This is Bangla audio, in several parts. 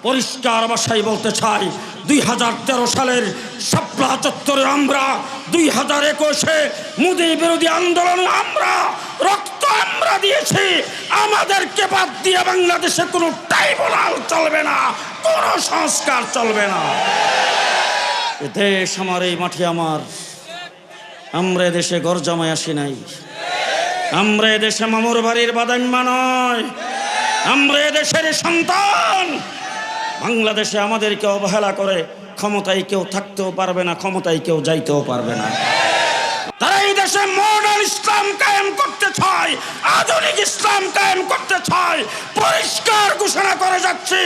পরিষ্কার ভাষায় বলতে চাই, 2013 সালের শাপলা চত্বরে আমরা, 2021-এ মোদি বিরোধী আন্দোলন আমরা রক্ত আমরা দিয়েছি। আমাদেরকে বাদ দিয়ে বাংলাদেশে কোনো ট্রাইব্যুনাল চলবে না, কোনো সংস্কার চলবে না। এ দেশ আমার, এই মাটি আমার। আমরা এদেশে ঘর জমায় আসি নাই, আমরা এদেশে মামুর বাড়ির বাদাম্মা নয়, আমরা এদেশের সন্তান। বাংলাদেশে আমাদেরকে অবহেলা করে ক্ষমতায় কেউ থাকতেও পারবে না, ক্ষমতায় কেউ যাইতেও পারবে না। তারা এই দেশে মডার্ন ইসলাম কায়েম করতে চায়, আধুনিক ইসলাম কায়েম করতে চায়। পরিষ্কার ঘোষণা করে যাচ্ছে,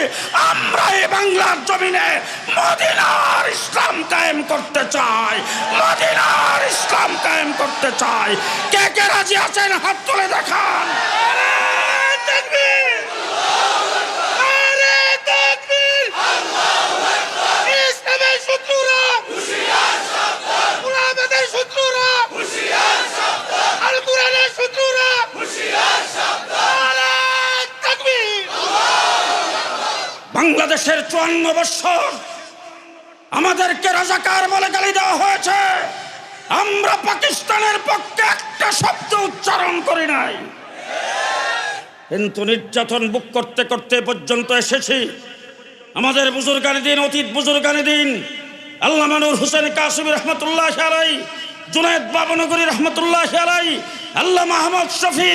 আমরা এই বাংলার জমিনে মদিনার ইসলাম কায়েম করতে চাই, মদিনার ইসলাম কায়েম করতে চাই। কে কে রাজি আছেন হাত তুলে দেখান। বাংলাদেশের 54 বছর আমাদেরকে রাজাকার বলে গালি দেওয়া হয়েছে। আমরা পাকিস্তানের পক্ষে একটা শব্দ উচ্চারণ করি নাই, কিন্তু নির্যাতন বুক করতে করতে পর্যন্ত এসেছি। আমাদের বুজুর্গানি দিন, অতীত বুজুর্গানি দিন, আল্লামা নূর হোসেন কাসিমি রহমতুল্লাহ আলাইহি, জুনায়েদ বাবনগরী রহমতুল্লাহ আলাইহি, আল্লামা আহমদ শফি,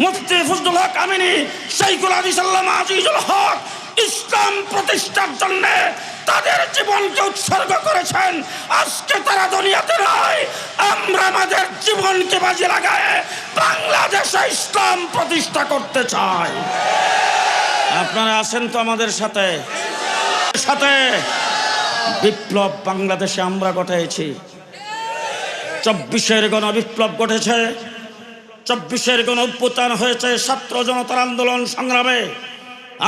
মুফতি ফজলুল হক আমিনী, শাইখুল হাদিস আল্লামা আজিজুল হক ইসলাম প্রতিষ্ঠার জন্য তাদের জীবনকে উৎসর্গ করেছেন। আজকে তারা দুনিয়াতে নয়, আমরা আমাদের জীবনকে বাজি লাগায় বাংলাদেশে ইসলাম প্রতিষ্ঠা করতে চাই। আপনারা আছেন তো আমাদের সাথে? সাথে বিপ্লব বাংলাদেশে আমরা ঘটাইছি। 24-এর গণবিপ্লব ঘটেছে, 24-এর গণ অভ্যুত্থান হয়েছে ছাত্র জনতার আন্দোলন সংগ্রামে।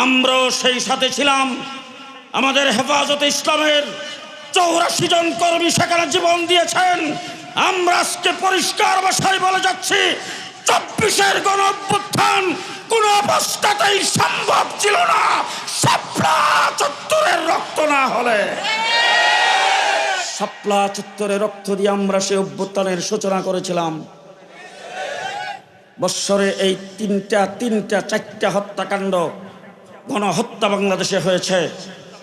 আমরাও সেই সাথে ছিলাম। আমাদের হেফাজতে ইসলামের 84 জন কর্মী সেখানে জীবন দিয়েছেন। আমরা আজকে পরিষ্কার ভাষায় বলে যাচ্ছি, 24-এর গণ অভ্যুত্থান কোন অবস্থাতেই সম্ভব ছিল না শাপলা চত্বরের রক্ত না হলে। শাপলা চত্বরের রক্ত দিয়ে আমরা সেই অভ্যুত্থানের সূচনা করেছিলাম। বৎসরে এই চারটা হত্যাকাণ্ড, গণহত্যা বাংলাদেশে হয়েছে।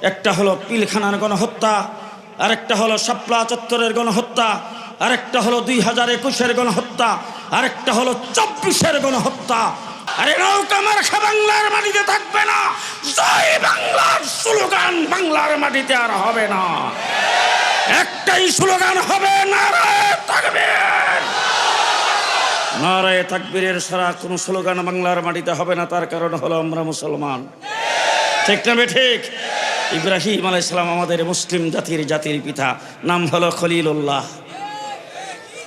একটা হলো পিলখানার গণহত্যা, আরেকটা হলো শাপলা চত্বরের গণহত্যা, আরেকটা হলো 2021-এর গণহত্যা, আরেকটা হলো 24-এর গণহত্যা। আরে নৌকা মার্কা বাংলার মাটিতে থাকবে না, জয় বাংলার স্লোগান বাংলার মাটিতে আর হবে না। একটাই স্লোগান হবে, নারায়ে তাকবীর। নারায়ে তাকবীরের ছাড়া কোনো স্লোগান বাংলার মাটিতে হবে না। তার কারণ হলো আমরা মুসলমান, ঠিক না ঠিক? ইব্রাহিম আলাইহিস সালাম আমাদের মুসলিম জাতির পিতা, নাম হলো খলিলুল্লাহ।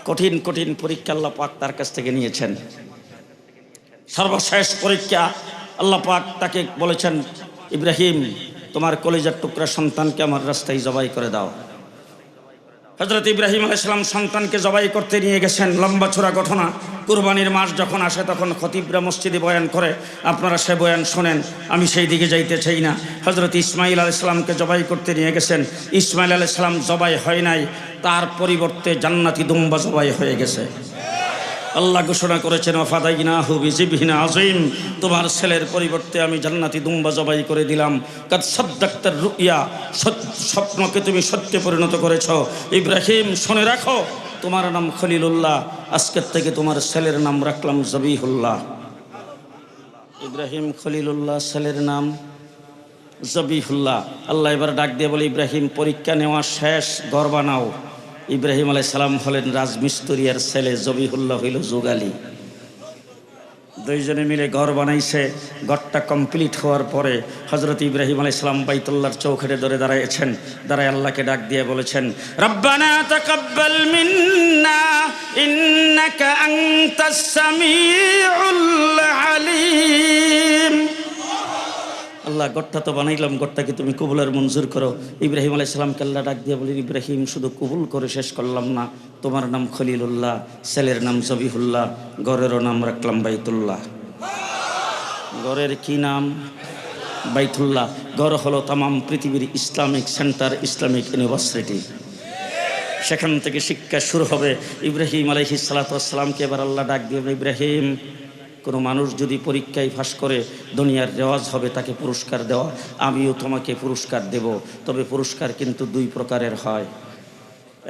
কঠিন কঠিন পরীক্ষা আল্লাহ পাক তার কাছ থেকে নিয়েছেন। সর্বশেষ পরীক্ষা আল্লাহ পাক তাকে বলেছেন, ইব্রাহিম তোমার কলিজার টুকরা সন্তানকে আমার রাস্তায় জবাই করে দাও। হযরত ইব্রাহিম আলাইহিস সালাম সন্তানকে জবাই করতে নিয়ে গেছেন। লম্বা চূড়া ঘটনা। কুরবানির মাস যখন আসে তখন খতিবরা মসজিদে বয়ান করে, আপনারা সে বয়ান শোনেন, আমি সেই দিকে যাইতে চাই না। হযরত ইসমাইল আলাইহিস সালামকে জবাই করতে নিয়ে গেছেন। ইসমাইল আলাইহিস সালাম জবাই হয় নাই, তার পরিবর্তে জান্নাতি দুম্বা জবাই হয়ে গেছে। আল্লাহ ঘোষণা করেছেন, ওয়াফাদাইনাহু বিযিবহিন আযীম, তোমার ছেলের পরিবর্তে আমি জান্নাতি দুম্বা জবাই করে দিলাম। কাদ সাদ্দাকতার রুইয়া, স্বপ্নকে তুমি সত্যে পরিণত করেছ। ইব্রাহিম শুনে রাখো, তোমার নাম খলিলুল্লাহ, আজকের থেকে তোমার ছেলের নাম রাখলাম জবিহুল্লাহ। ইব্রাহিম খলিলুল্লাহ, ছেলের নাম জবিহুল্লাহ। আল্লাহ এবার ডাক দিয়ে বলে, ইব্রাহিম পরীক্ষা নেওয়া শেষ, ঘর বানাও। ইব্রাহিম আলাইহিস সালাম হলেন রাজমিস্ত্রি, আর ছেলে জবিহুল্লাহ হইল যুগালী। দুইজনে মিলে ঘর বানাইছে। ঘরটা কমপ্লিট হওয়ার পরে হযরত ইব্রাহিম আলাইহিস সালাম বাইতুল্লাহর চৌখেটে ধরে দাঁড়াইছেন। দাঁড়ায় আল্লাহকে ডাক দিয়ে বলেছেন, রব্বানা তাকাব্বাল মিন্না ইন্নাকা আনতাস সামিউল আলিম। আল্লাহ ঘরটা তো বানাইলাম, ঘরটাকে তুমি কবুলের মঞ্জুর করো। ইব্রাহিম আলাইহিস সালামকে আল্লাহ ডাক দিয়ে বলেন, ইব্রাহিম শুধু কবুল করে শেষ করলাম না, তোমার নাম খলিলুল্লাহ, ছেলের নাম জবিহুল্লাহ, ঘরেরও নাম রাখলাম বাইতুল্লাহ। ঘরের কি নাম? বাইতুল্লাহ ঘর হলো তামাম পৃথিবীর ইসলামিক সেন্টার, ইসলামিক ইউনিভার্সিটি। সেখান থেকে শিক্ষা শুরু হবে। ইব্রাহিম আলাইহিস সালাতু ওয়াস সালামকে এবার আল্লাহ ডাক দিয়ে, ইব্রাহিম, কোনো মানুষ যদি পরীক্ষায় পাস করে দুনিয়ার রেওয়াজ হবে তাকে পুরস্কার দেওয়া, আমিও তোমাকে পুরস্কার দেব। তবে পুরস্কার কিন্তু দুই প্রকারের হয়।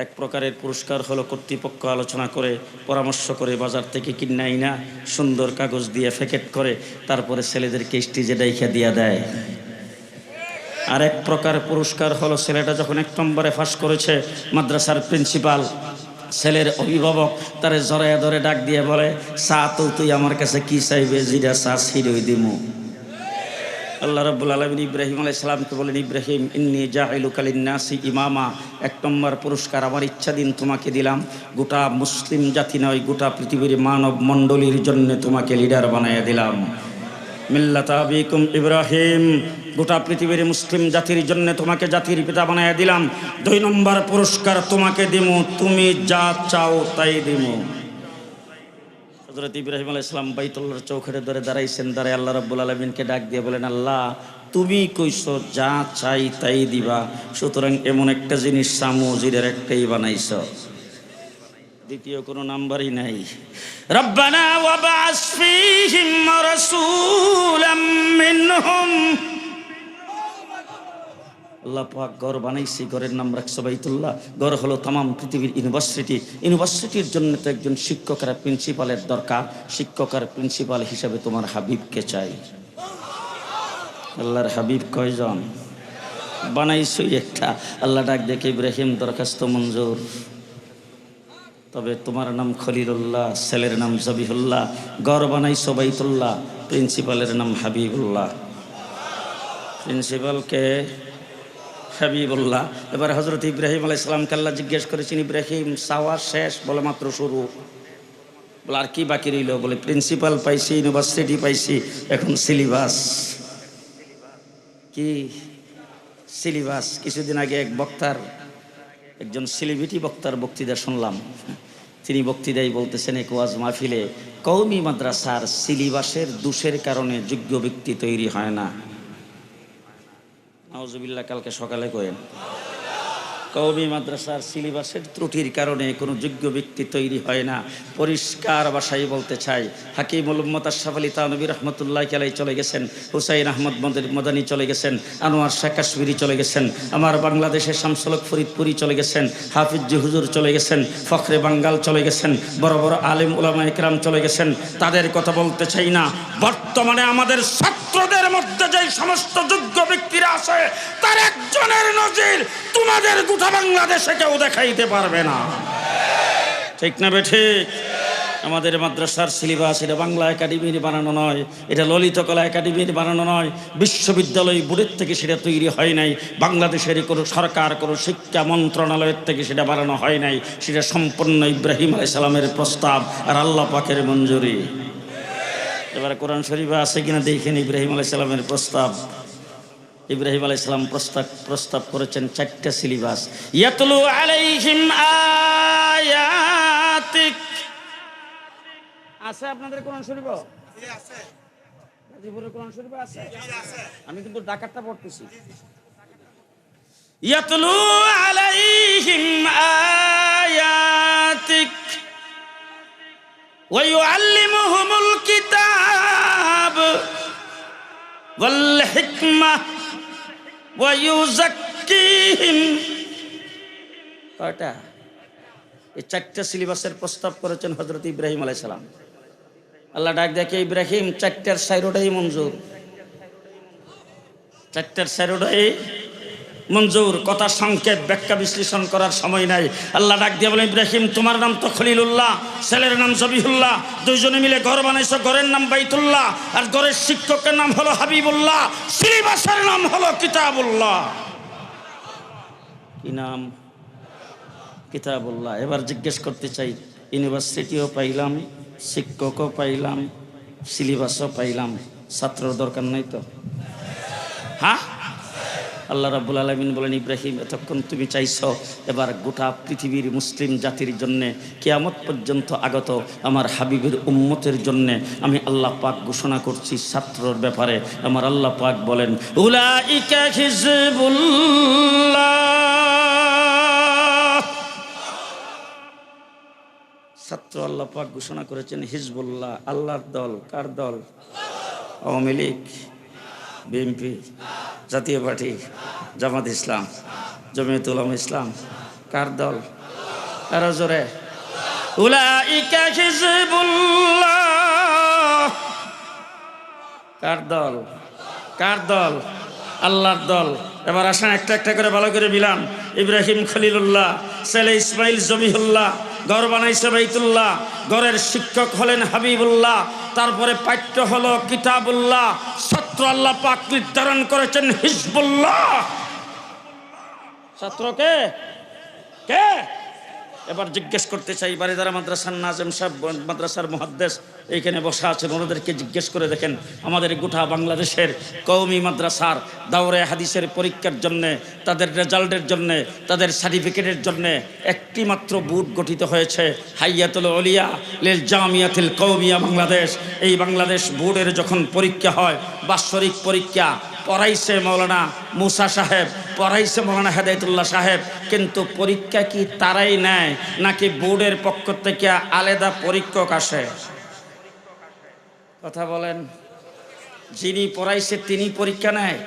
এক প্রকারের পুরস্কার হলো কর্তৃপক্ষ আলোচনা করে পরামর্শ করে বাজার থেকে কিনে আইনা সুন্দর কাগজ দিয়ে প্যাকেট করে তারপরে ছেলেদেরকে স্টেজে ডাইখা দিয়া দেয়। আর এক প্রকার পুরস্কার হলো ছেলেটা যখন 1 নম্বরে পাস করেছে, মাদ্রাসার প্রিন্সিপাল, ছেলের অভিভাবক তারে জড়াইয়া ধরে ডাক দিয়ে বলে, চা তো তুই আমার কাছে কি চাইবে, জিরা চা ছিড়ই দিমু। আল্লাহ রাব্বুল আলামিন ইব্রাহিম আলাইহিস সালামকে বলেন, ইব্রাহিম, ইন্নী জাইলুকা লিন-নাসি ইমামা, 1 নম্বর পুরস্কার আমার ইচ্ছা দিন তোমাকে দিলাম। গোটা মুসলিম জাতি নয়, গোটা পৃথিবীর মানব মণ্ডলীর জন্য তোমাকে লিডার বানাইয়া দিলাম। মিল্লাতা আবিকুম ইব্রাহিম, গোটা পৃথিবীর মুসলিম জাতির জন্য তোমাকে জাতির পিতা বানাইয়া দিলাম। 2 নম্বর পুরস্কার তোমাকে দিমু, তুমি যা চাও তাই দিমু। হযরত ইব্রাহিম আলাইহিস সালাম বাইতুল্লাহর চৌখেটে ধরে দাঁড়াইছেন। দাঁড়ায় আল্লাহ রাব্বুল আলামিনকে ডাক দিয়ে বলেন, আল্লাহ, তুমি কইছো যা চাই তাই দিবা, সুতরাং এমন একটা জিনিস সামুজিরের একটাই বানাইছো, দ্বিতীয় কোনো নাম্বারই নাই। রব্বানা ওয়াবআস ফীহিম রাসূলাম মিনহুম, আল্লাহ পাক ঘর বানাইছি, ঘরের নাম রাখছে বাইতুল্লাহ। ঘর হলো তামাম পৃথিবীর ইউনিভার্সিটি। ইউনিভার্সিটির জন্য তো একজন শিক্ষক আর প্রিন্সিপালের দরকার। শিক্ষক আর প্রিন্সিপাল হিসাবে তোমার হাবিবকে চাই। আল্লাহর হাবিব কয়জন? বানাইছই একটা। আল্লাহ ডাক দেখে, ইব্রাহিম, দরখাস্ত মঞ্জুর, তবে তোমার নাম খলিলুল্লাহ, ছেলের নাম জবিহুল্লাহ, ঘর বানাইছো বাইতুল্লাহ, প্রিন্সিপালের নাম হাবিবুল্লাহ। প্রিন্সিপালকে হাবিবুল্লাহ। এবার হযরত ইব্রাহিম আলাইহিস সালামকে আল্লাহ জিজ্ঞেস করেছেন, ইব্রাহিম, চাওয়া শেষ? বলে মাত্র শুরু। বলে আর কি বাকি রইল? বলে প্রিন্সিপাল পাইছি, ইউনিভার্সিটি পাইছি, এখন সিলেবাস। কি সিলেবাস? কিছুদিন আগে একজন সেলিব্রিটি বক্তার বক্তৃতা শুনলাম। তিনি বক্তৃতায় বলতেছেন, এক ওয়াজ মাহফিলে, কওমি মাদ্রাসার সিলেবাসের দোষের কারণে যোগ্য ব্যক্তি তৈরি হয় না। নাউজুবিল্লাহ, কালকে সকালে কয়েন, কওমি মাদ্রাসার সিলেবাসের ত্রুটির কারণে কোনো যোগ্য ব্যক্তি তৈরি হয় না। পরিষ্কার ভাষায় বলতে চাই, হাকিমুল উম্মত আশরাফ আলী থানভী রহমতুল্লাহ আলাইহি চলে গেছেন, হুসাইন আহমদ মদনী চলে গেছেন, আনোয়ার শাহ কাশ্মীরি চলে গেছেন, আমার বাংলাদেশের শামসুল হক ফরিদপুরি চলে গেছেন, হাফিজ জি হুজুর চলে গেছেন, ফখরে বাঙ্গাল চলে গেছেন, বড় বড় আলেম উলামা ইকরাম চলে গেছেন। তাদের কথা বলতে চাই না। বর্তমানে আমাদের ছাত্রদের মধ্যে যে সমস্ত যোগ্য ব্যক্তিরা আছে, তার একজনের নজির তোমাদের গোটা বাংলাদেশে কেউ দেখাইতে পারবে না। ঠিক না বেঠিক? আমাদের মাদ্রাসার সিলেবাস এটা বাংলা একাডেমির বানানো নয়, এটা ললিতকলা একাডেমির বানানো নয়, বিশ্ববিদ্যালয় বোর্ডের থেকে সেটা তৈরি হয় নাই, বাংলাদেশের কোনো সরকার, কোনো শিক্ষা মন্ত্রণালয়ের থেকে সেটা বানানো হয় নাই। সেটা সম্পূর্ণ ইব্রাহিম আলাইহিস সালামের প্রস্তাব আর আল্লাহ পাকের মঞ্জুরি। এবার কোরআন শরীফে আছে কিনা দেখেন ইব্রাহিম আলাইহিস সালামের প্রস্তাব। ইব্রাহিম আলাইহিস সালাম প্রস্তাব করেছেন 4টা সিলেবাস। ইয়াতলু আলাইহিম আয়াতিক, আছে আপনাদের কোরআন শরীফ? আছে। গাজীপুরের কোরআন শরীফ আছে? আমি কিন্তু ঢাকারটা পড়তেছি। ইয়াতলু আলাইহিম আয়াতিক ওয়া ইউআল্লিমুহুমুল কিতাব ওয়াল হিকমাহ ওয়া ইউযাক্কিহিম। কয়টা? এই 4টা সিলেবাসের প্রস্তাব করেছেন হযরত ইব্রাহিম আলাইহিস সালাম। আল্লাহ ডাক দেখে, ইব্রাহিম, 4টার 4টাই মঞ্জুর, 4টার 4টাই মঞ্জুর। কথা সংক্ষেপ, ব্যাখ্যা বিশ্লেষণ করার সময় নাই। আল্লাহ ডাক দিয়ে বলেন, ইব্রাহিম, তোমার নাম তো খলিলুল্লাহ, ছেলের নাম জবিহুল্লাহ, দুইজনে মিলে ঘর বানাইছো, ঘরের নাম বাইতুল্লাহ, আর ঘরের শিক্ষকের নাম হলো হাবিবুল্লাহ, সিলেবাসের নাম হলো কিতাবুল্লাহ। কি নাম? কিতাবুল্লাহ। এবার জিজ্ঞেস করতে চাই, ইউনিভার্সিটিও পাইলাম, শিক্ষকও পাইলাম, সিলেবাসও পাইলাম, ছাত্রর দরকার নাই তো? হ্যাঁ, আল্লাহ রাব্বুল আলামিন বলেন, ইব্রাহিম এতক্ষণ তুমি চাইছো, এবার গোটা পৃথিবীর মুসলিম জাতির জন্যে কিয়ামত পর্যন্ত আগত আমার হাবিবের উম্মতের জন্যে আমি আল্লাহ পাক ঘোষণা করছি ছাত্রর ব্যাপারে। আমার আল্লাহ পাক বলেন, উলাইকা হিজবুল্লাহ। ছাত্র আল্লাহ পাক ঘোষণা করেছেন হিজবুল্লাহ, আল্লাহর দল। কার দল? আওয়ামী লীগ, বিএনপি, জাতীয় পার্টি, জামাত ইসলাম, জমিয়ত উলামা ইসলাম। কার দল? আরো জোরে, উলাইকা হিজবুল্লাহ। কার দল? কার দল? আল্লাহর দল। এবার আসেন একটা একটা করে ভালো করে মিলান। ইব্রাহিম খলিলুল্লাহ, ছেলে ইসমাইল জবিহুল্লাহ, ঘর বানাইছে বাইতুল্লাহ, ঘরের শিক্ষক হলেন হাবিবুল্লাহ, তারপরে পাঠ্য হলো কিতাবুল্লাহ, ছাত্র আল্লাহ পাক নির্ধারণ করেছেন হিজবুল্লাহ। ছাত্রকে কে? এবার জিজ্ঞেস করতে চাই, বারিধারা মাদ্রাসার নাজেম সাহেব, মাদ্রাসার মুহাদ্দিস এইখানে বসা আছেন, ওনাদেরকে জিজ্ঞেস করে দেখেন আমাদের গোটা বাংলাদেশের কওমি মাদ্রাসার দাওরে হাদিসের পরীক্ষার জন্যে, তাদের রেজাল্টের জন্যে, তাদের সার্টিফিকেটের জন্যে একটি মাত্র বোর্ড গঠিত হয়েছে, হাইয়াতুল উলিয়া লিল জামিয়াতুল কওমিয়া বাংলাদেশ। এই বাংলাদেশ বোর্ডের যখন পরীক্ষা হয়, বাৎসরিক পরীক্ষা, পড়াইছে মৌলানা মুসা সাহেব, পড়াইছে মৌলানা হেদায়েতুল্লাহ সাহেব, কিন্তু পরীক্ষা কি তারাই নেয় নাকি বোর্ডের পক্ষ থেকে আলাদা পরীক্ষক আসে? কথা বলেন। যিনি পড়াইছে তিনি পরীক্ষা নেয়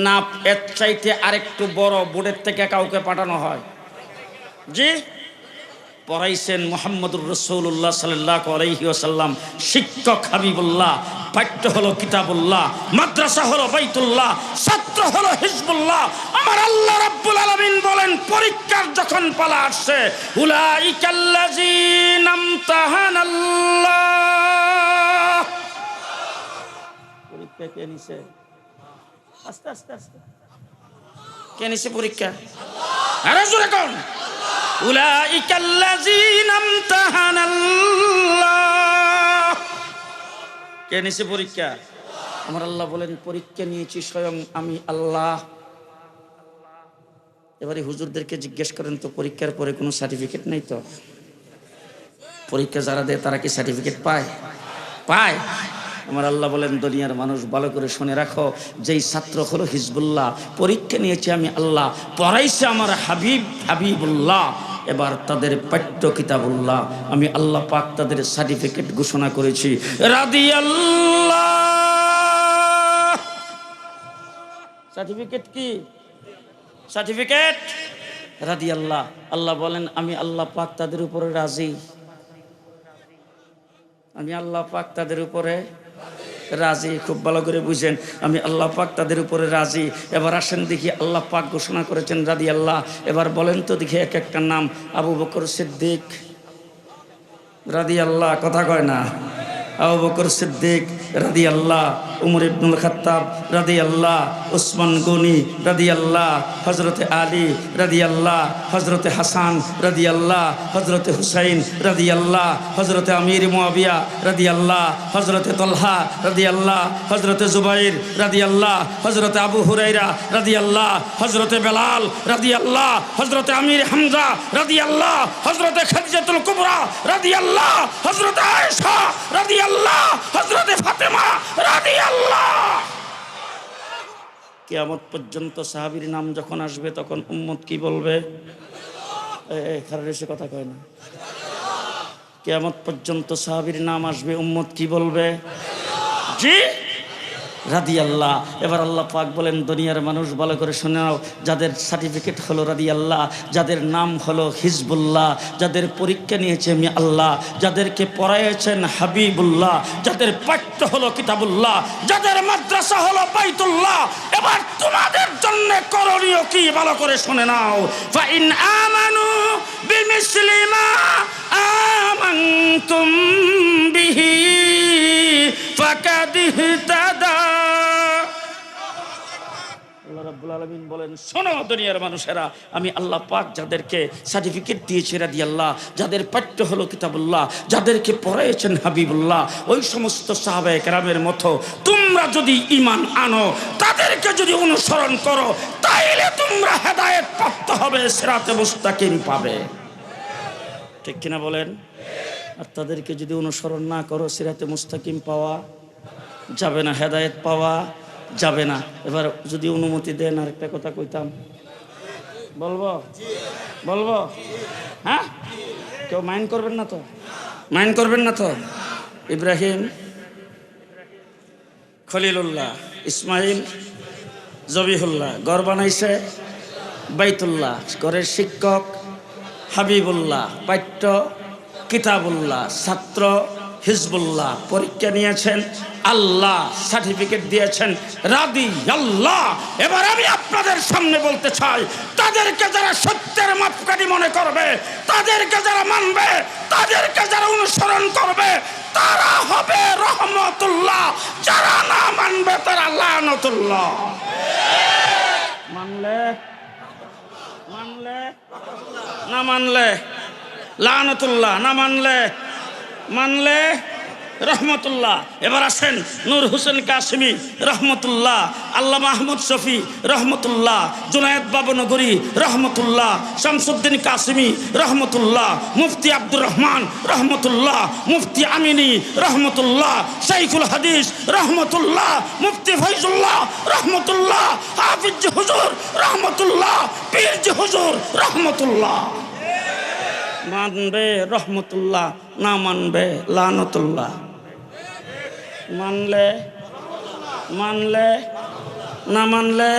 না এর চাইতে আরেকটু বড় বোর্ডের থেকে কাউকে পাঠানো হয়? জি, পড়াইছেন মুহাম্মদুর রাসূলুল্লাহ সাল্লাল্লাহু আলাইহি ওয়াসাল্লাম, শিক্ষক হাবিবুল্লাহ, পাঠ্য হলো কিতাবুল্লাহ, মাদ্রাসা হলো বাইতুল্লাহ, ছাত্র হলো হিজবুল্লাহ। আমার আল্লাহ রাব্বুল আলামিন বলেন, পরীক্ষার যখন পালা আসছে, উলাইকাল্লাযীনা ইমতাহানাল্লাহ। পরীক্ষা কে নিছে? আস্তে আস্তে আস্তে, কে নিছে পরীক্ষা? আরে জোরে কোন? উলাইকাল্লাযীনা ইমতাহানাল্লাহ। কে নিছে পরীক্ষা? আমার আল্লাহ বলেন, পরীক্ষা নিয়েছি স্বয়ং আমি আল্লাহ। এবারে হুজুরদেরকে জিজ্ঞেস করেন তো, পরীক্ষার পরে কোনো সার্টিফিকেট নেই তো? পরীক্ষা যারা দেয় তারা কি সার্টিফিকেট পায়? পায়। আমার আল্লাহ বলেন, দুনিয়ার মানুষ ভালো করে শুনে রাখো, যেই ছাত্র হলো হিজবুল্লাহ, পরীক্ষা নিয়েছে আমি আল্লাহ, পড়াইছে আমার হাবিবুল্লাহ, এবার তাদের পাঠ্য কিতাবুল্লাহ, আমি আল্লাহ পাক তাদের সার্টিফিকেট ঘোষণা করেছি রাদিয়াল্লাহ। সার্টিফিকেট কি? সার্টিফিকেট রাদিয়াল্লাহ। আল্লাহ বলেন, আমি আল্লাহ পাক তাদের উপরে রাজি। আমি আল্লাহ পাক তাদের উপরে রাজি। খুব ভালো করে বুঝেন, আমি আল্লাহ পাক তাদের উপরে রাজি। এবার আসেন দেখি, আল্লাহ পাক ঘোষণা করেছেন রাদিয়াল্লাহ। এবার বলেন তো দেখি এক একটা নাম। আবু বকর সিদ্দিক রাদিয়াল্লাহ, কথা কয় না? আবু বকর সিদ্দিক রাদিয়াল্লাহ, উমর ইবনুল খাত্তাব রাদিয়াল্লাহ, উসমান গনি রাদিয়াল্লাহ, হযরতে আলী রাদিয়াল্লাহ, হযরতে হাসান রাদিয়াল্লাহ, হযরতে হুসাইন রাদিয়াল্লাহ, হযরতে আমির মুয়াবিয়া রাদিয়াল্লাহ, হযরতে তলহা রাদিয়াল্লাহ, হযরতে জুবাইর রাদিয়াল্লাহ, হযরতে আবু হুরায়রা রাদিয়াল্লাহ, হযরতে বেলাল রাদিয়াল্লাহ, হযরতে আমির হামজা রাদিয়াল্লাহ, হযরতে খাদিজাতুল কুবরা রাদিয়াল্লাহ, হযরতে আয়েশা রাদিয়াল্লাহ, হযরতে ফাতেমা রাদিয়াল্লাহ। কিয়ামত পর্যন্ত সাহাবীর নাম যখন আসবে তখন উম্মত কি বলবে? খারাপ এসে কথা কয় না। কিয়ামত পর্যন্ত সাহাবীর নাম আসবে, উম্মত কি বলবে? জি, রাদিয়াল্লাহ। এবার আল্লাহ পাক বলেন, দুনিয়ার মানুষ ভালো করে শুনে নাও, যাদের সার্টিফিকেট হলো রাদিয়াল্লাহ, যাদের নাম হলো হিজবুল্লাহ, যাদের পরীক্ষা নিয়েছে আমি আল্লাহ, যাদেরকে পড়াইছেন হাবিবুল্লাহ, যাদের পাঠ্য হলো কিতাবুল্লাহ, যাদের মাদ্রাসা হলো বাইতুল্লাহ, এবার তোমাদের জন্য করণীয় কি ভালো করে শুনে নাও। ফাইন আমানু বিমিসলি মা আমানতুম বিহি ফাকাদ ইহতাদা। রাব্বুল আলামিন বলেন, শোনো দুনিয়ার মানুষেরা, আমি আল্লাহ পাক যাদেরকে সার্টিফিকেট দিয়েছি রাদিয়াল্লাহ, যাদের পাঠ্য হলো কিতাবুল্লাহ, যাদেরকে পড়াইছেন হাবিবুল্লাহ, ওই সমস্ত সাহাবায়ে কেরামের মতো তোমরা যদি ঈমান আনো, তাদেরকে যদি অনুসরণ করো, তাইলে তোমরা হেদায়েত প্রাপ্ত হবে, সিরাতে মুস্তাকিম পাবে। ঠিক কিনা বলেন? আর তাদেরকে যদি অনুসরণ না করো, সিরাতে মুস্তাকিম পাওয়া যাবে না, হেদায়েত পাওয়া যাবে না। এবার যদি অনুমতি দেন আর একটা কথা কইতাম, বলবো বলবো? হ্যাঁ, কেউ মাইন্ড করবেন না তো? মাইন্ড করবেন না তো? ইব্রাহিম খলিলুল্লাহ, ইসমাইল জবিহুল্লাহ, ঘর বানাইছে বাইতুল্লাহ, ঘরের শিক্ষক হাবিবুল্লাহ, পাঠ্য কিতাবুল্লাহ, ছাত্র হিজবুল্লাহ, পরীক্ষা নিয়েছেন আল্লাহ, সার্টিফিকেট দিয়েছেন রাদি আল্লাহ। এবার আমি আপনাদের সামনে বলতে চাই, তাদেরকে যারা সত্যের মাপকাঠি মনে করবে, তাদেরকে যারা মানবে, তাদেরকে যারা অনুসরণ করবে, তারা হবে রহমতুল্লাহ, যারা না মানবে তারা লানতুল্লাহ। মানলে মানলে না মানলে লানতুল্লাহ, না মানলে মানলে রহমতুল্লাহ। এবার আসেন নূর হোসেন কাসেমি রহমতুল্লাহ, আল্লাহ মাহমুদ শফি রহমতুল্লাহ, জুনায়েদ বাবনগরী রহমতুল্লাহ, শামসুদ্দিন কাসেমি রহমতুল্লাহ, মুফতি আব্দুর রহমান রহমতুল্লাহ, মুফতি আমিনী রহমতুল্লাহ, শাইখুল হাদিস রহমতুল্লাহ, মুফতি ফৈজুল্লাহ রহমতুল্লাহ, হাফিজ হুজুর রহমতুল্লাহ, পীর হুজুর রহমতুল্লাহ। মানবে রহমতুল্লাহ, না মানবে লানতুল্লাহ। মানলে মানলে না মানলে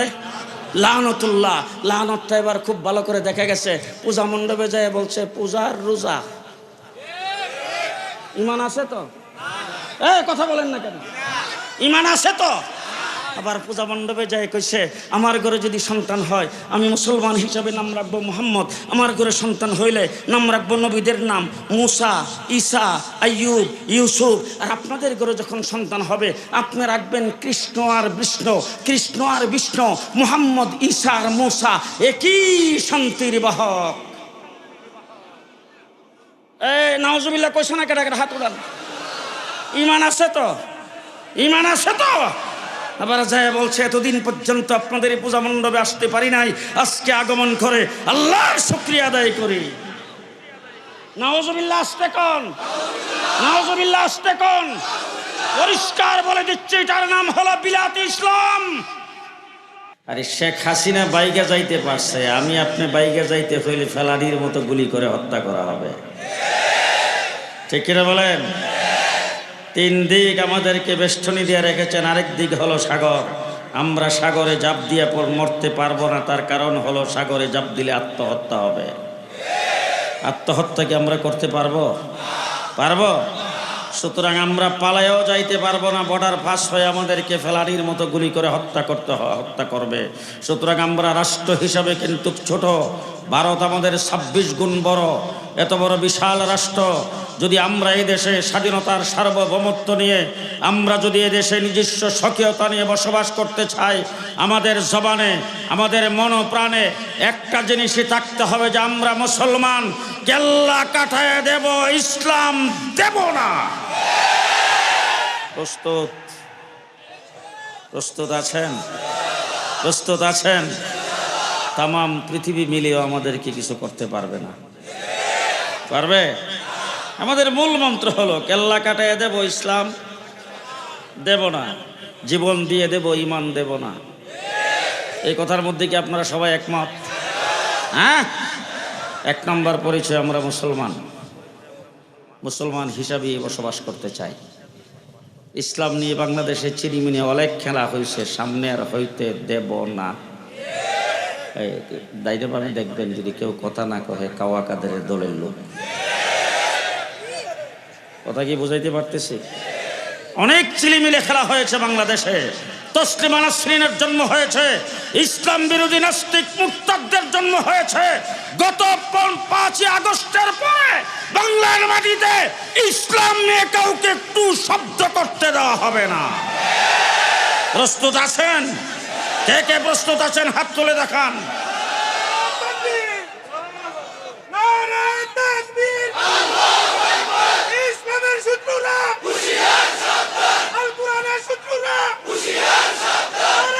লানতুল্লাহ। লানতটা এবার খুব ভালো করে দেখা গেছে, পূজা মণ্ডপে যায় বলছে পূজার রোজা। ইমান আছে তো? কথা বলেন না কেন? ইমান আছে তো? আবার পূজা মণ্ডপে যায় কইছে আমার ঘরে যদি সন্তান হয়, আমি মুসলমান হিসাবে নাম রাখবো মুহাম্মদ, আমার ঘরে সন্তান হইলে নাম রাখবো নবীদের নাম, মুসা, ঈসা, আইয়ুব, ইউসুফ। আর আপনাদের ঘরে যখন সন্তান হবে, আপনি রাখবেন কৃষ্ণ আর বিষ্ণু, কৃষ্ণ আর বিষ্ণু, মুহাম্মদ, ঈসা আর মুসা একই শান্তির বাহক। নাউজুবিল্লাহ কইছে না? কেটা কেটা হাত উড়ান। ইমান আছে তো? ইমান আছে তো? আবার যায় বলছে এতদিন পর্যন্ত আপনাদের এই পূজা মণ্ডপে আসতে পারি নাই, আজকে আগমন করে আল্লাহর শুকরিয়া আদায় করি। নাউজুবিল্লাহ আসতে কোন? নাউজুবিল্লাহ আসতে কোন? পরিষ্কার বলে দিচ্ছি, এটার নাম হলো বিলাতি ইসলাম। আরে শেখ হাসিনা বাইকে যাইতে পারছে, আমি আপনি বাইকে যাইতে হইলে ফেলানির মতো গুলি করে হত্যা করা হবে। ঠিক কিনা বলেন? তিন দিক আমাদেরকে বেষ্টনী দিয়ে রেখেছেন, আরেক দিক হলো সাগর। আমরা সাগরে জাপ দিয়ে মরতে পারবো না, তার কারণ হলো সাগরে জাপ দিলে আত্মহত্যা হবে। আত্মহত্যা কি আমরা করতে পারবো? পারবো? সুতরাং আমরা পালায়ও যাইতে পারবো না, বর্ডার পাস হয়ে আমাদেরকে ফেলানির মতো গুলি করে হত্যা করবে। সুতরাং আমরা রাষ্ট্র হিসাবে কিন্তু ছোট, ভারত আমাদের 26 গুণ বড়। এত বড় বিশাল রাষ্ট্র, যদি আমরা এই দেশে স্বাধীনতার সার্বভৌমত্ব নিয়ে, আমরা যদি এই দেশে নিজস্ব স্বকীয়তা নিয়ে বসবাস করতে চাই, আমাদের জবানে, আমাদের মনপ্রাণে একটা জিনিসই থাকতে হবে যে আমরা মুসলমান, কেল্লা কাটায় দেব, ইসলাম দেব না। প্রস্তুত? প্রস্তুত আছেন? প্রস্তুত আছেন? তামাম পৃথিবী মিলেও আমাদেরকে কিছু করতে পারবে না। পারবে? আমাদের মূল মন্ত্র হলো কেল্লা কাটায় দেব, ইসলাম দেব না, জীবন দিয়ে দেব, ইমান দেব না। এই কথার মধ্যে কি আপনারা সবাই একমত? হ্যাঁ, এক নম্বর পরিচয়, আমরা মুসলমান। মুসলমান হিসাবেই বসবাস করতে চাই। ইসলাম নিয়ে বাংলাদেশে চিরিমিনি অনেক খেলা হয়েছে, সামনে আর হইতে দেব না। দায়িত্ব পানি দেখবেন, যদি কেউ কথা না কহে কাওয়া কাদের দলের লোক। কথা কি বুঝাইতে পারতেছি? অনেক চিলিমিলে খেলা হয়েছে বাংলাদেশে। তসলিমা নাসরিনের জন্ম হয়েছে, ইসলাম বিরোধী নাস্তিক মুরতাদদের জন্ম হয়েছে। গত 5ই আগস্টের পরে বাংলার মাটিতে ইসলাম নিয়ে কাউকে একটু শব্দ করতে দেওয়া হবে না। প্রস্তুত আছেন? কে কে প্রস্তুত আছেন হাত তুলে দেখান। ইসলামের শত্রুরা হুঁশিয়ার সাবধান, আল কোরআনের শত্রুরা হুঁশিয়ার সাবধান।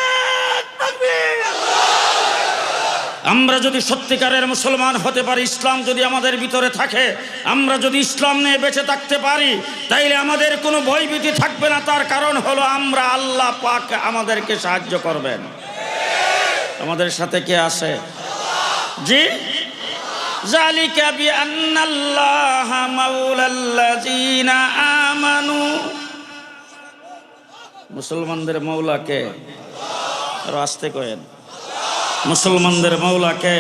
আমরা যদি সত্যিকারের মুসলমান হতে পারি, ইসলাম যদি আমাদের ভিতরে থাকে, আমরা যদি ইসলাম নিয়ে বেঁচে থাকতে পারি, তাইলে আমাদের কোনো ভয়ভীতি থাকবে না। তার কারণ হলো আমরা আল্লাহ পাক আমাদেরকে সাহায্য করবেন। আমাদের সাথে কে আছে? জি, যালিকা বিআন্নাল্লাহা মাওলাল্লাযিনা আমানু। মুসলমানদের মওলা কে? আরো আস্তে কয়েন। মুসলমানদের মওলা কে?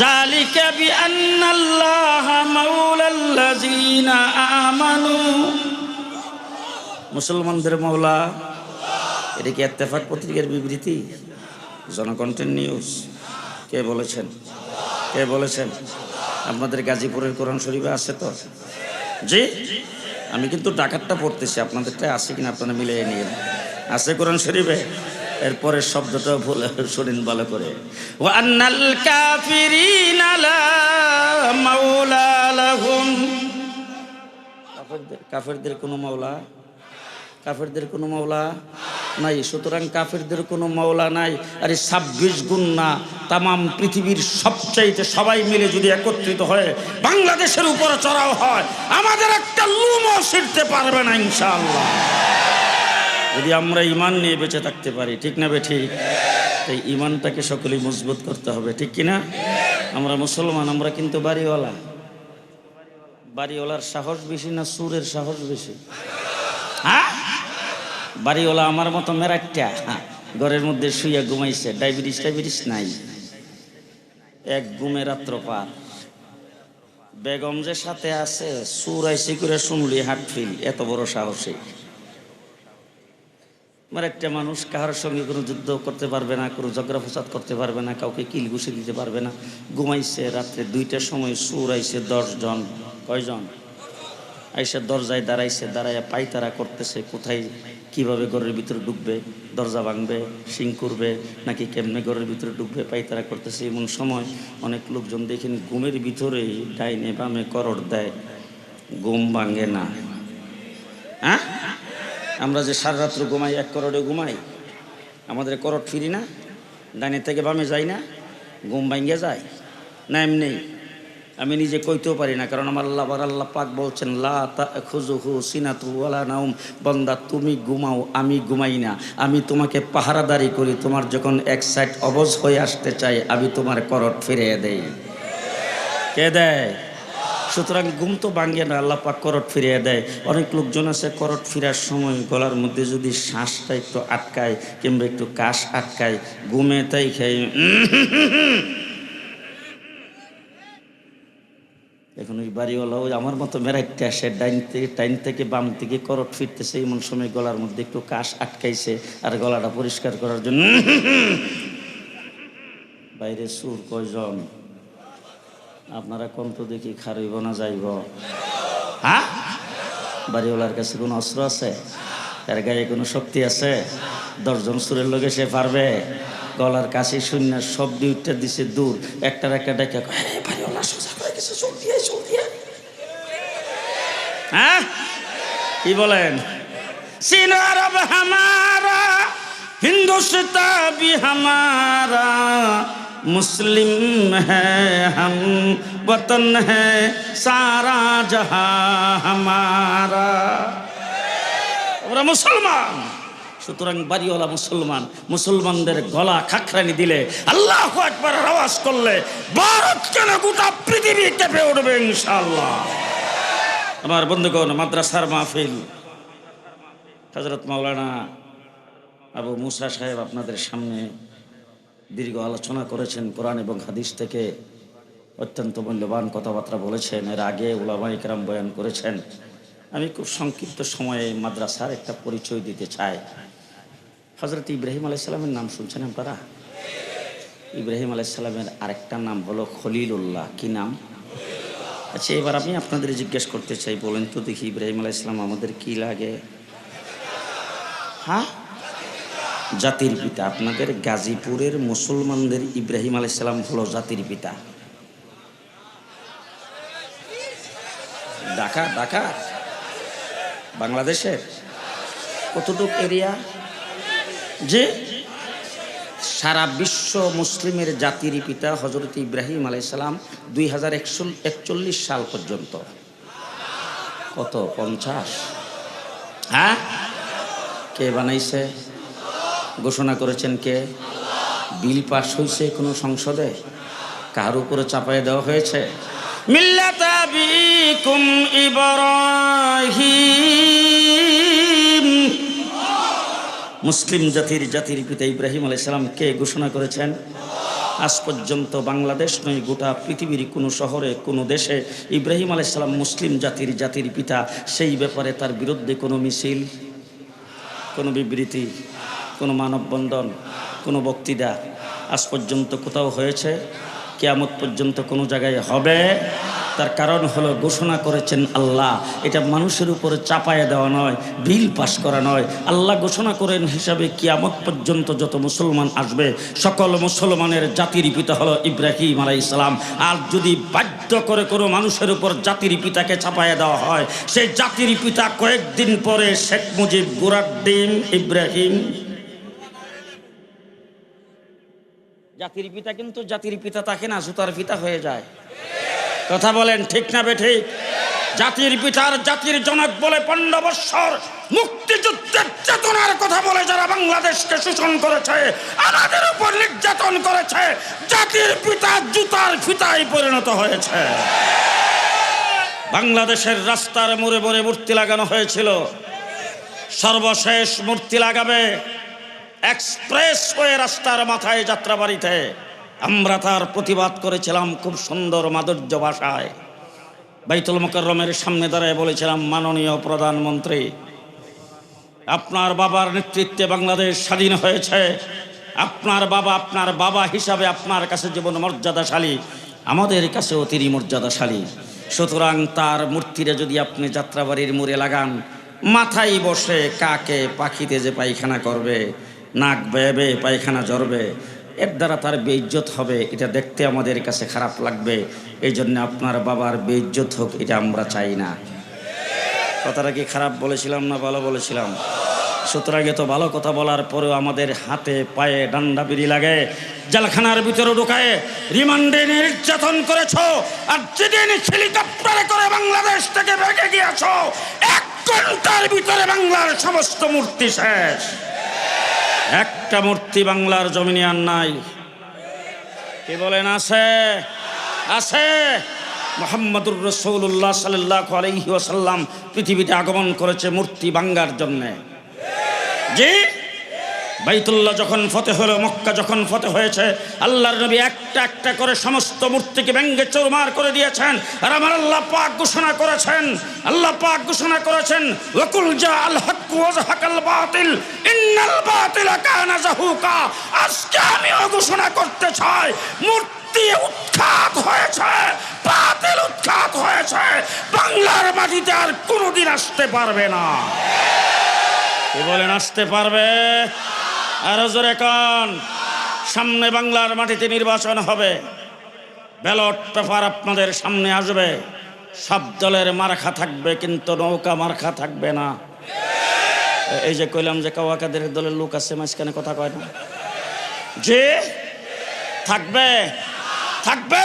যালিকা বিআন্নাল্লাহা মাওলাল্লাযিনা আমানু। মুসলমানদের মওলা, এটা কি ইত্তেফাক পত্রিকার বিবৃতি? জনকণ্ঠের নিউজ? কে বলেছেন? কে বলেছেন? আপনাদের গাজীপুরের কোরআন শরীফে আছে তো? জি, আমি কিন্তু ডাকাতটা পড়তেছি, আপনাদেরটা আছে কিনা আপনারা মিলিয়ে নিয়ে। আছে কোরআন শরীফে? এরপরের শব্দটা ভুল শুনেন ভালো করে। ওয়া আন্নাল কাফিরিনা লা মাওলা লাহুম। কাফেরদের কোনো মাওলা, কাফেরদের কোনো মাওলা নাই। সুতরাং কাফেরদের কোনো মাওলা নাই। আর 26 গুণ না, তামাম পৃথিবীর সবচাইতে সবাই মিলে যদি একত্রিত হয়ে বাংলাদেশের উপরে চড়াও হয়, আমাদের একটা লুমও ছিঁড়তে পারবে না ইনশাআল্লাহ, যদি আমরা ইমান নিয়ে বেঁচে থাকতে পারি। ঠিক না বে ঠিক? এই ইমানটাকে সকলেই মজবুত করতে হবে, ঠিক কিনা? আমরা মুসলমান, আমরা কিন্তু বাড়িওয়ালা। বাড়িওয়ালার সাহস বেশি না সুরের সাহস বেশি? হ্যাঁ, বাড়িওয়ালা আমার মতো মেরাট্টা ঘরের মধ্যে শুইয়া ঘুমাইছে, ডায়াবেটিস নাই, এক ঘুমে রাত্র পার। বেগম যে সাথে আছে, সুর আইসি করে শুনলি হার্ট ফিল, এত বড় সাহসী একটা মানুষ। কাহার সঙ্গে কোনো যুদ্ধ করতে পারবে না, কোনো ঝগড়া ফসাদ করতে পারবে না, কাউকে কিল ঘুষে দিতে পারবে না। ঘুমাইছে রাত্রে 2টার সময়, সুর আইসে 10 জন। কয়জন? আইসে দরজায় দাঁড়াইছে, দাঁড়াইয়া পাইতারা করতেছে কোথায় কিভাবে ঘরের ভিতরে ঢুকবে, দরজা ভাঙবে, শিং করবে নাকি কেমনে ঘরের ভিতরে ঢুকবে, পাইতারা করতেছে। এমন সময় অনেক লোকজন দেখেন ঘুমের ভিতরেই ডাইনে বামে করড় দেয়, ঘুম ভাঙে না। হ্যাঁ, আমরা যে সারা রাত্র ঘুমাই, এক করড়ে ঘুমাই, আমাদের করট ফিরি না, ডাইনে থেকে বামে যাই না, ঘুম ভাঙ্গে যায় না? এমনি আমি নিজে কইতেও পারি না, কারণ আমার আল্লাহ পাক বলছেন লা তাখুযুহু সিনাতু ওয়ালা নাওম। বান্দা, তুমি ঘুমাও, আমি ঘুমাই না। আমি তোমাকে পাহারাদারি করি, তোমার যখন এক সাইড অবশ হয়ে আসতে চাই, আমি তোমার করট ফিরিয়ে দেই। কে দেয়? সুতরাং ঘুম তো ভাঙে না, আল্লাহ পাক করট ফিরিয়ে দেয়। অনেক লোকজন আছে করট ফিরার সময় গলার মধ্যে যদি শ্বাসটা একটু আটকায় কিংবা একটু কাশ আটকায়, ঘুমে তাই খাই। এখন ওই বাড়িওয়ালা ওই আমার মতো মেরাইতে আসে, ডাইন থেকে বাম থেকে করট ফিরতেছে, এমন সময় গলার মধ্যে একটু কাশ আটকাইছে, আর গলাটা পরিষ্কার করার জন্য বাইরে সুর কয়জন? আপনারা কণ্ঠ দেখি খারইব না যাইব? হ্যাঁ, বাড়িওয়ালার কাছে কোনো অস্ত্র আছে? তার গায়ে কোনো শক্তি আছে? 10 জন সুরের লোকে সে পারবে? গলার কাছে শূন্য সব ডিউটটা দিছে দূর, একটার একটা ডাকা, বাড়িওয়ালা সোজা করে গেছে, জলদি আয়, জলদি আয়। হ্যাঁ, কি বলেন? সিন আরব হামারা, হিন্দুস্তান भी हमारा, मुस्लिम है हम, वतन है सारा जहां हमारा। আমরা মুসলমান, সুতরাং বাড়িওয়ালা মুসলমান। মুসলমানদের গলা খাখরানি দিলে, আল্লাহু আকবার আওয়াজ করলে, ভারত কেন গোটা পৃথিবী কেঁপে উঠবে ইনশাআল্লাহ। আমার বন্ধুগণ, মাদ্রাসার মাহফিল, হযরত মাওলানা আবু মুসা সাহেব আপনাদের সামনে দীর্ঘ আলোচনা করেছেন, কোরআন এবং হাদিস থেকে অত্যন্ত মূল্যবান কথাবার্তা বলেছেন। এর আগে উলামায়ে কেরাম বয়ান করেছেন। আমি খুব সংক্ষিপ্ত সময়ে মাদ্রাসার একটা পরিচয় দিতে চাই। হযরত ইব্রাহিম আলাইহিস সালামের নাম শুনছেন আপনারা? ইব্রাহিম আলাইহিস সালামের আরেকটা নাম হলো খলিলুল্লাহ। কি নাম? আচ্ছা, এবার আমি আপনাদের জিজ্ঞেস করতে চাই, বলেন তো দেখি, ইব্রাহিম আলাইহিস সালাম আমাদের কি লাগে? হ্যাঁ, জাতির পিতা। আপনাদের গাজীপুরের মুসলমানদের ইব্রাহিম আলাইহিস সালাম হলো জাতির পিতা। ঢাকা ঢাকা বাংলাদেশের কতটুক এরিয়া যে সারা বিশ্ব মুসলিমের জাতির পিতা হযরত ইব্রাহিম আলাইহিস সালাম 2141 সাল পর্যন্ত। কত 50? হ্যাঁ, কে বানাইছে? ঘোষণা করেছেন কে? বিল পাস হয়েছে কোনো সংসদে? কার উপরে চাপায় দেওয়া হয়েছে? মিল্লাতা আবিকুম ইব্রাহিম, মুসলিম জাতির পিতা ইব্রাহিম আলাইহিস সালাম কে ঘোষণা করেছেন? আজ পর্যন্ত বাংলাদেশ নয়, গোটা পৃথিবীর কোনো শহরে কোনো দেশে ইব্রাহিম আলাইহিস সালাম মুসলিম জাতির পিতা, সেই ব্যাপারে তার বিরুদ্ধে কোনো মিছিল, কোনো বিবৃতি, কোনো মানববন্ধন, কোনো বক্তৃতা আজ পর্যন্ত কোথাও হয়েছে? কিয়ামত পর্যন্ত কোনো জায়গায় হবে? তার কারণ হলো ঘোষণা করেছেন আল্লাহ। এটা মানুষের উপরে চাপায়া দেওয়া নয়, বিল পাস করা নয়। আল্লাহ ঘোষণা করেন হিসাবে কিয়ামত পর্যন্ত যত মুসলমান আসবে সকল মুসলমানের জাতির পিতা হলো ইব্রাহিম আলাইহিস সালাম। আর যদি বাধ্য করে কোনো মানুষের উপর জাতির পিতাকে চাপায়া দেওয়া হয়, সেই জাতির পিতা কয়েকদিন পরে শেখ মুজিব, গোরাদ্দিন, ইব্রাহিম। জাতির পিতা কিন্তু জাতির পিতা থাকে না, জুতার পিতা হয়ে যায়। কথা বলেন ঠিক না বেঠিক? জাতির পিতার জাতির জনক বলে 15 বৎসর মুক্তিযুদ্ধের চেতনার কথা বলে যারা বাংলাদেশকে শোষণ করেছে, আমাদের উপর নির্যাতন করেছে, জাতির পিতা জুতার ফিতায় পরিণত হয়েছে। বাংলাদেশের রাস্তার মোড়ে মোড়ে মূর্তি লাগানো হয়েছিল, সর্বশেষ মূর্তি লাগাবে এক্সপ্রেসওয়ে রাস্তার মাথায় যাত্রাবাড়িতে। আমরা তার প্রতিবাদ করেছিলাম খুব সুন্দর মাধুর্য ভাষায়। বাইতুল মুকাররমের সামনে দাঁড়ায় বলেছিলাম, মাননীয় প্রধানমন্ত্রী, আপনার বাবার নেতৃত্বে বাংলাদেশ স্বাধীন হয়েছে। আপনার বাবা হিসাবে আপনার কাছে জীবন মর্যাদাশালী, আমাদের কাছেও তিনি মর্যাদাশালী। সুতরাং তার মূর্তিরে যদি আপনি যাত্রাবাড়ির মোড়ে লাগান, মাথায় বসে কাকে পাখিতে যে পায়খানা করবে, নাক বেয়ে পায়খানা ঝরবে, এর দ্বারা তার বেইজ্জত হবে, এটা দেখতে আমাদের কাছে খারাপ লাগবে। এই জন্য আপনার বাবার বেইজ্জত হোক, এটা আমরা চাই না। কথাটা কি খারাপ বলেছিলাম না ভালো বলেছিলাম? সুতরাং এত ভালো কথা বলার পরেও আমাদের হাতে পায়ে ডান্ডা বিড়ি লাগে, জেলখানার ভিতরে ঢুকায় রিমান্ডে নির্যাতন করেছ। আর যেদিন হেলিকপ্টারে করে বাংলাদেশ থেকে ভেগে গিয়েছ, 1 ঘন্টার ভিতরে বাংলার সমস্ত মূর্তি শেষ। একটা মূর্তি বাংলার জমিনে আর নাই। কি বলেন? আছে, আছে। মুহাম্মদুর রাসূলুল্লাহ সাল্লাল্লাহু আলাইহি ওয়াসাল্লাম পৃথিবীতে আগমন করেছে মূর্তি ভাঙার জন্য। জি, বাইতুল্লাহ যখন ফতেহ হলো, মক্কা যখন ফতেহ হয়েছে, আল্লাহর নবী একটা একটা করে সমস্ত মূর্তিকে ভেঙে চুরমার করে দিয়েছেন। আর আমার আল্লাহ পাক ঘোষণা করেছেন, ওয়াকুল জাআল হক ওয়া যাহাকাল বাতিল ইন্নাল বাতিলা কানা যাহুকা। আজকে আমিও ঘোষণা করতে চাই, মূর্তি উৎখাত হয়েছে, বাতিল উৎখাত হয়েছে, বাংলার মাটিতে আর কোনোদিন আসতে পারবে না। কি বলেন? আসতে পারবে? আরো জোরে কান। সামনে বাংলার মাটিতে নির্বাচন হবে, ব্যালট পেপার আপনাদের সামনে আসবে, সব দলের মার্কা থাকবে, কিন্তু নৌকা মার্কা থাকবে না। এই যে কইলাম যে কাওয়াকাদের দলের লোক আছে মাঝখানে, কথা কয় না যে থাকবে, থাকবে।